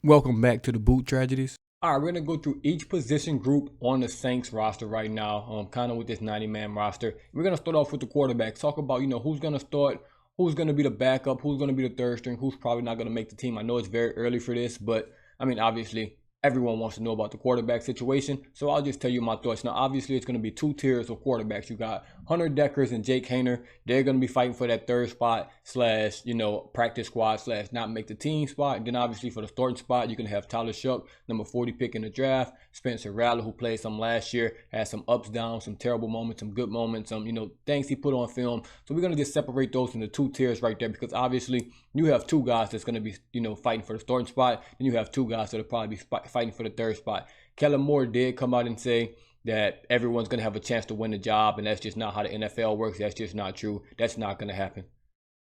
Welcome back to the Boot Tragedies. All right, we're going to go through each position group on the Saints roster right now, kind of with this 90-man roster. We're going to start off with the quarterbacks. Talk about, who's going to start, who's going to be the backup, who's going to be the third string, who's probably not going to make the team. I know it's very early for this, but, obviously, everyone wants to know about the quarterback situation, so I'll just tell you my thoughts. Now, obviously, it's going to be two tiers of quarterbacks. You got Hunter Dekkers and Jake Haener. They're going to be fighting for that third spot / practice squad / not make the team spot. And then, obviously, for the starting spot, you can have Tyler Shough, number 40 pick in the draft. Spencer Rattler, who played some last year, had some ups, downs, some terrible moments, some good moments, some, things he put on film. So we're going to just separate those into two tiers right there because, obviously, you have two guys that's going to be, fighting for the starting spot. And you have two guys that'll probably be fighting for the third spot. Kellen Moore did come out and say that everyone's going to have a chance to win the job, and that's just not how the NFL works. That's just not true. That's not going to happen.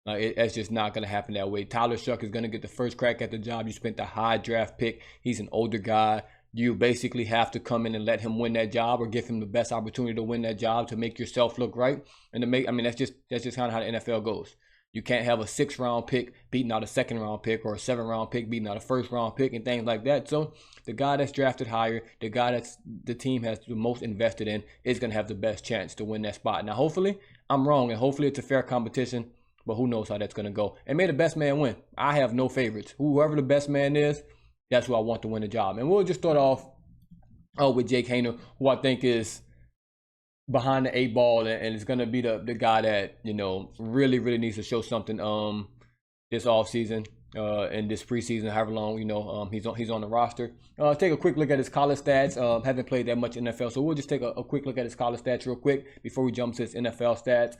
That's just not going to happen that way. Tyler Shough is going to get the first crack at the job. You spent the high draft pick. He's an older guy. You basically have to come in and let him win that job or give him the best opportunity to win that job to make yourself look right. And to make, that's just kind of how the NFL goes. You can't have a 6th-round pick beating out a 2nd-round pick or a 7th-round pick beating out a 1st-round pick and things like that. So the guy that's drafted higher, the guy that's the team has the most invested in is going to have the best chance to win that spot. Now, hopefully, I'm wrong, and hopefully it's a fair competition, but who knows how that's going to go. And may the best man win. I have no favorites. Whoever the best man is, that's who I want to win the job. And we'll just start off with Jake Haener, who I think is behind the 8 ball and it's going to be the guy that, really needs to show something this offseason and this preseason, however long, he's on the roster. Take a quick look at his college stats. Haven't played that much NFL, so we'll just take a quick look at his college stats real quick before we jump to his NFL stats.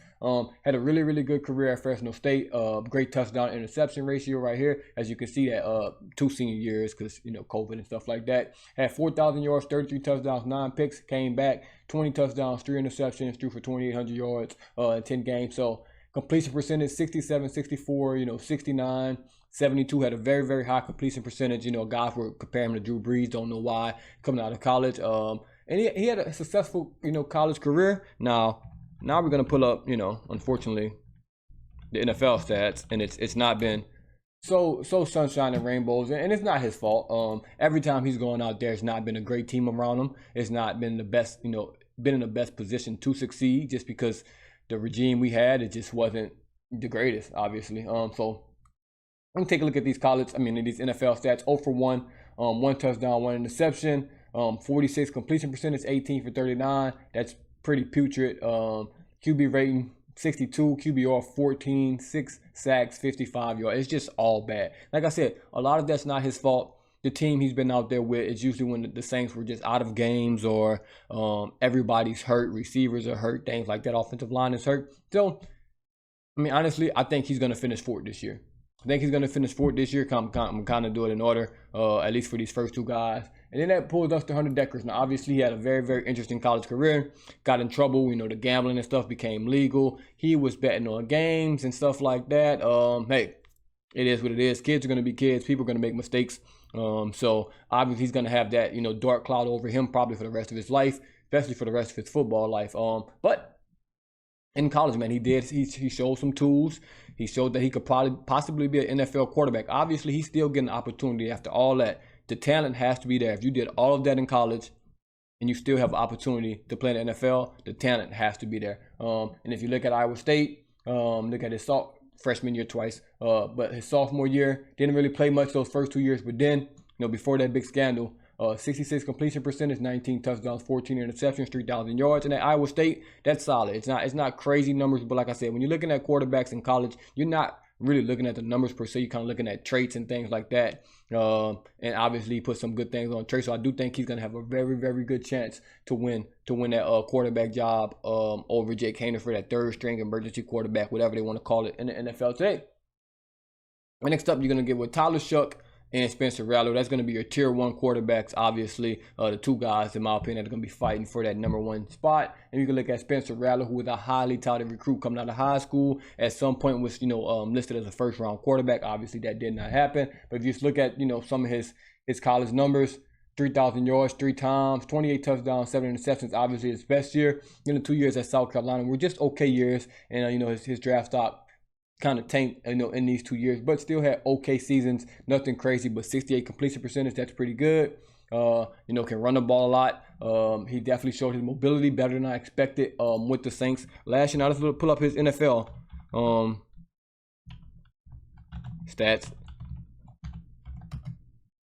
Had a really good career at Fresno State. Great touchdown interception ratio right here, as you can see that 2 senior years because COVID and stuff like that. Had 4,000 yards, 33 touchdowns, 9 picks. Came back 20 touchdowns, 3 interceptions, threw for 2,800 yards in 10 games. So completion percentage 67, 64, 69. 72, had a very high completion percentage. Guys were comparing him to Drew Brees. Don't know why, coming out of college. And he had a successful, college career. Now we're gonna pull up, unfortunately, the NFL stats, and it's not been so sunshine and rainbows, and it's not his fault. Every time he's going out there, it's not been a great team around him. It's not been the best, been in the best position to succeed, just because the regime we had, it just wasn't the greatest, obviously. So let me take a look at these these NFL stats. 0 for 1, 1 touchdown, 1 interception, 46 completion percentage, 18 for 39. That's pretty putrid. QB rating 62, QBR 14, 6 sacks, 55 yards. It's just all bad. Like I said, a lot of that's not his fault. The team he's been out there with is usually when the Saints were just out of games or everybody's hurt, receivers are hurt, things like that. Offensive line is hurt. So, honestly, I think he's going to finish 4th this year. I think he's going to finish 4th this year. I'm kind of doing it in order, at least for these first 2 guys. And then that pulls us to Hunter Dekkers. Now, obviously, he had a very interesting college career. Got in trouble. The gambling and stuff became legal. He was betting on games and stuff like that. Hey, it is what it is. Kids are going to be kids. People are going to make mistakes. So, obviously, he's going to have that, dark cloud over him probably for the rest of his life, especially for the rest of his football life. But in college, man, he showed some tools. He showed that he could possibly be an NFL quarterback. Obviously, he's still getting an opportunity after all that. The talent has to be there. If you did all of that in college and you still have an opportunity to play in the NFL, the talent has to be there. And if you look at Iowa State, look at his freshman year twice, but his sophomore year, didn't really play much those first 2 years. But then, before that big scandal, 66 completion percentage, 19 touchdowns, 14 interceptions, 3,000 yards. And at Iowa State, that's solid. It's not crazy numbers, but like I said, when you're looking at quarterbacks in college, you're not really looking at the numbers per se. You're kind of looking at traits and things like that. And obviously, he put some good things on traits. So I do think he's going to have a very good chance to win that quarterback job over Jake Haener for that 3rd string emergency quarterback, whatever they want to call it in the NFL today. And next up, you're going to get with Tyler Shough and Spencer Rattler. That's going to be your tier 1 quarterbacks, obviously. The 2 guys, in my opinion, that are going to be fighting for that number 1 spot. And you can look at Spencer Rattler, who was a highly touted recruit coming out of high school. At some point was, listed as a 1st-round quarterback. Obviously, that did not happen. But if you just look at, some of his college numbers, 3,000 yards 3 times, 28 touchdowns, 7 interceptions. Obviously, his best year. 2 years at South Carolina were just okay years. And, his draft stock kind of tanked, in these 2 years, but still had okay seasons. Nothing crazy, but 68 completion percentage, that's pretty good. Can run the ball a lot. He definitely showed his mobility better than I expected with the Saints last year. Now let's pull up his NFL stats.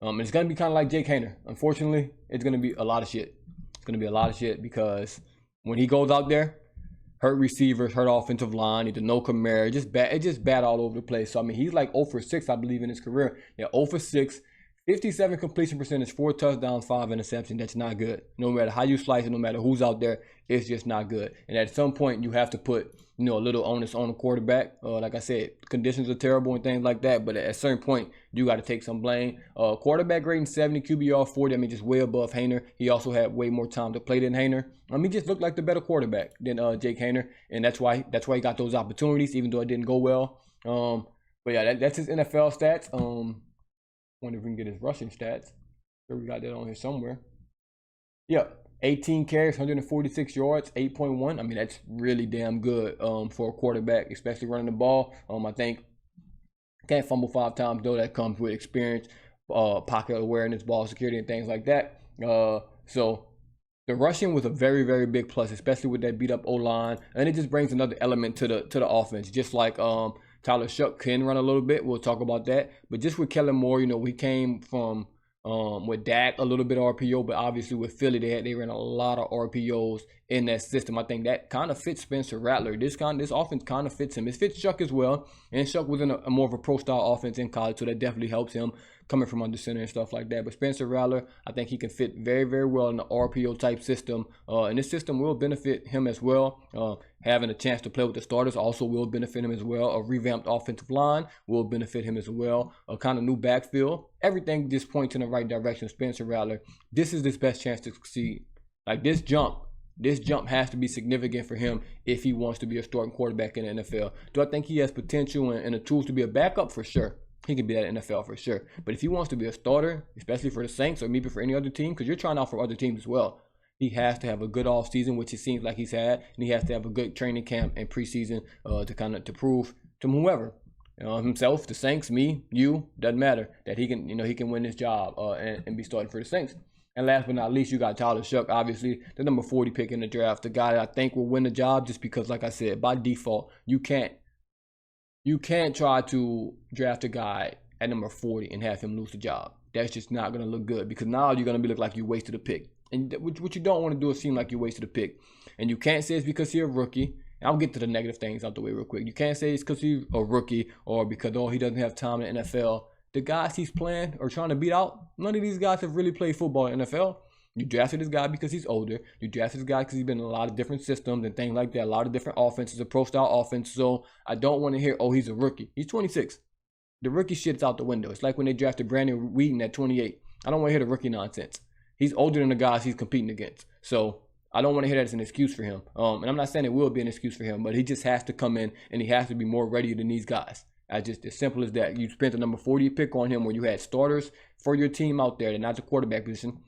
It's going to be kind of like Jake Haener. Unfortunately, it's going to be a lot of shit. It's going to be a lot of shit because when he goes out there, hurt receivers, hurt offensive line, either no Kamara, it's just bad all over the place. So, I mean, he's like 0 for 6, I believe, in his career. Yeah, 0 for 6, 57 completion percentage, 4 touchdowns, 5 interceptions. That's not good. No matter how you slice it, no matter who's out there, it's just not good. And at some point, you have to put, a little onus on the quarterback. Like I said, conditions are terrible and things like that. But at a certain point, you got to take some blame. Quarterback rating 70, QBR 40. I mean, just way above Haener. He also had way more time to play than Haener. He just looked like the better quarterback than Jake Haener, and that's why he got those opportunities, even though it didn't go well. But yeah, that's his NFL stats. Wonder if we can get his rushing stats. Sure, we got that on here somewhere. Yep. 18 carries, 146 yards, 8.1. I mean, that's really damn good for a quarterback, especially running the ball. I think can't fumble 5 times, though. That comes with experience, pocket awareness, ball security, and things like that. So the rushing was a very, very big plus, especially with that beat up O-line. And it just brings another element to the offense. Just like Tyler Shough can run a little bit. We'll talk about that. But just with Kellen Moore, we came from with Dak a little bit of RPO, but obviously with Philly, they ran a lot of RPOs in that system. I think that kind of fits Spencer Rattler. This offense kind of fits him. It fits Shough as well, and Shough was in a more of a pro style offense in college, so that definitely helps him coming from under center and stuff like that. But Spencer Rattler, I think he can fit very, very well in the RPO type system, and this system will benefit him as well. Having a chance to play with the starters also will benefit him as well. A revamped offensive line will benefit him as well. A kind of new backfield. Everything just points in the right direction. Spencer Rattler, this is his best chance to succeed. Like this jump has to be significant for him if he wants to be a starting quarterback in the NFL. Do I think he has potential and the tools to be a backup? For sure. He can be that in the NFL for sure. But if he wants to be a starter, especially for the Saints or maybe for any other team, because you're trying out for other teams as well, he has to have a good off season, which it seems like he's had, and he has to have a good training camp and preseason to prove to whoever, himself, the Saints, me, you, doesn't matter, that he can win this job and be starting for the Saints. And last but not least, you got Tyler Shough, obviously the number 40 pick in the draft, the guy that I think will win the job, just because, like I said, by default, you can't try to draft a guy at number 40 and have him lose the job. That's just not going to look good, because now you're going to look like you wasted a pick. And what you don't want to do is seem like you wasted a pick. And you can't say it's because you're a rookie. And I'll get to the negative things out the way real quick. You can't say it's because he's a rookie or because, he doesn't have time in the NFL. The guys he's playing or trying to beat out, none of these guys have really played football in the NFL. You drafted this guy because he's older. You drafted this guy because he's been in a lot of different systems and things like that. A lot of different offenses, a pro-style offense. So I don't want to hear, he's a rookie. He's 26. The rookie shit's out the window. It's like when they drafted Brandon Wheaton at 28. I don't want to hear the rookie nonsense. He's older than the guys he's competing against. So I don't want to hear that as an excuse for him. And I'm not saying it will be an excuse for him, but he just has to come in and he has to be more ready than these guys. Just as simple as that. You spent the number 40 pick on him where you had starters for your team out there and not the quarterback position.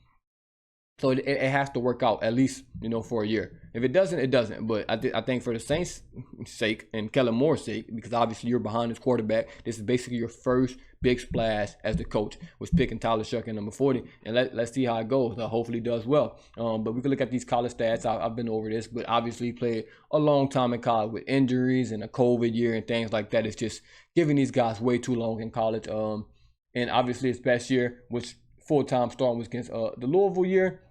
So it has to work out at least, for a year. If it doesn't, it doesn't. But I think for the Saints' sake and Kellen Moore's sake, because obviously you're behind this quarterback, this is basically your first big splash as the coach, was picking Tyler Shough at number 40. And let's see how it goes. Hopefully it does well. But we can look at these college stats. I've been over this, but obviously he played a long time in college with injuries and a COVID year and things like that. It's just giving these guys way too long in college. And obviously his best year was full-time starting was against the Louisville year.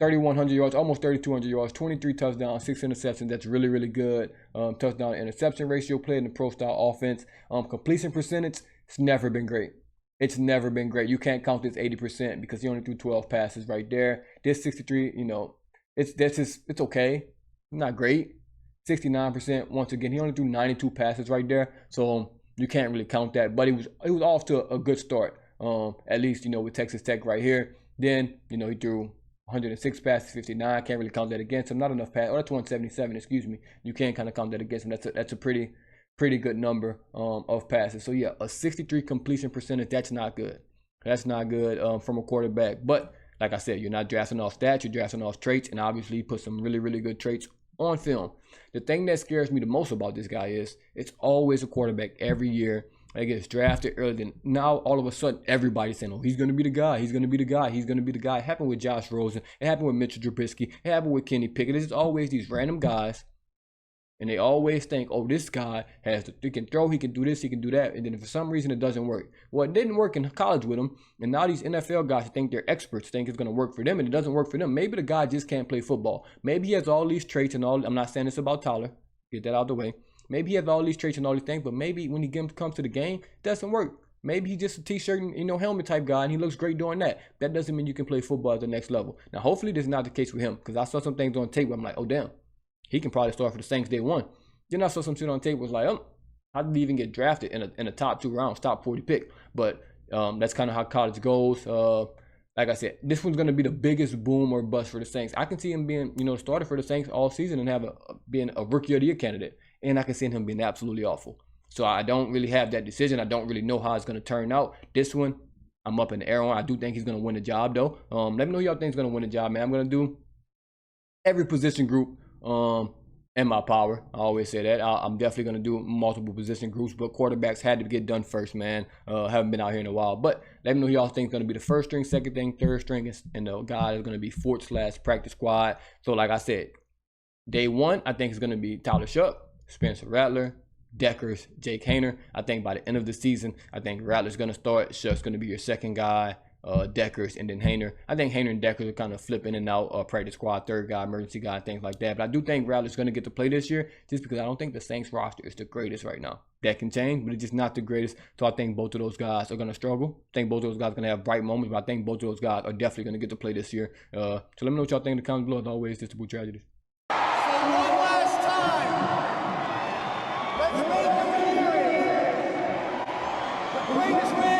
3,100 yards, almost 3,200 yards, 23 touchdowns, 6 interceptions. That's really, really good. Touchdown interception ratio, played in the pro-style offense. Completion percentage, it's never been great. It's never been great. You can't count this 80% because he only threw 12 passes right there. This 63, it's okay. Not great. 69%. Once again, he only threw 92 passes right there. So you can't really count that. But he was off to a good start. At least, with Texas Tech right here. Then, he threw 106 passes, 59. Can't really count that against him. Not enough passes. That's 177, excuse me. You can't kind of count that against him. That's a pretty good number of passes. So, yeah, a 63 completion percentage, that's not good. That's not good from a quarterback. But, like I said, you're not drafting off stats. You're drafting off traits. And obviously, he put some really, really good traits on film. The thing that scares me the most about this guy is it's always a quarterback every year that gets drafted early. Then now all of a sudden everybody's saying, "Oh, he's gonna be the guy. He's gonna be the guy. He's gonna be the guy." It happened with Josh Rosen. It happened with Mitchell Trubisky. It happened with Kenny Pickett. It's always these random guys, and they always think, "Oh, this guy he can throw, he can do this, he can do that," and then for some reason it doesn't work. Well, it didn't work in college with him, and now these NFL guys think they're experts, think it's gonna work for them, and it doesn't work for them. Maybe the guy just can't play football. Maybe he has all these traits and all. I'm not saying this about Tyler. Get that out of the way. Maybe he has all these traits and all these things, but maybe when he comes to the game, it doesn't work. Maybe he's just a t-shirt and helmet type guy, and he looks great doing that. That doesn't mean you can play football at the next level. Now, hopefully, this is not the case with him, because I saw some things on tape where I'm like, oh damn, he can probably start for the Saints day one. Then I saw some shit on tape was like, oh, how did he even get drafted in the top 2 rounds, top 40 pick? But that's kind of how college goes. Like I said, this one's going to be the biggest boom or bust for the Saints. I can see him being, the starter for the Saints all season and being a rookie of the year candidate. And I can see him being absolutely awful. So I don't really have that decision. I don't really know how it's going to turn out. This one, I'm up in the air on. I do think he's going to win the job, though. Let me know who y'all think is going to win the job, man. I'm going to do every position group in my power. I always say that. I'm definitely going to do multiple position groups, but quarterbacks had to get done first, man. Haven't been out here in a while. But let me know who y'all think is going to be the first string, second string, third string, and the guy is going to be fourth/practice squad. So like I said, day one, I think it's going to be Tyler Shough, Spencer Rattler, Dekkers, Jake Haener. I think by the end of the season, I think Rattler's going to start. Shough's going to be your second guy, Dekkers, and then Haener. I think Haener and Dekkers are kind of flip in and out, practice squad, third guy, emergency guy, things like that. But I do think Rattler's going to get to play this year just because I don't think the Saints roster is the greatest right now. That can change, but it's just not the greatest. So I think both of those guys are going to struggle. I think both of those guys are going to have bright moments, but I think both of those guys are definitely going to get to play this year. So let me know what y'all think in the comments below. As always, this is DaBootTragedies. Greatest man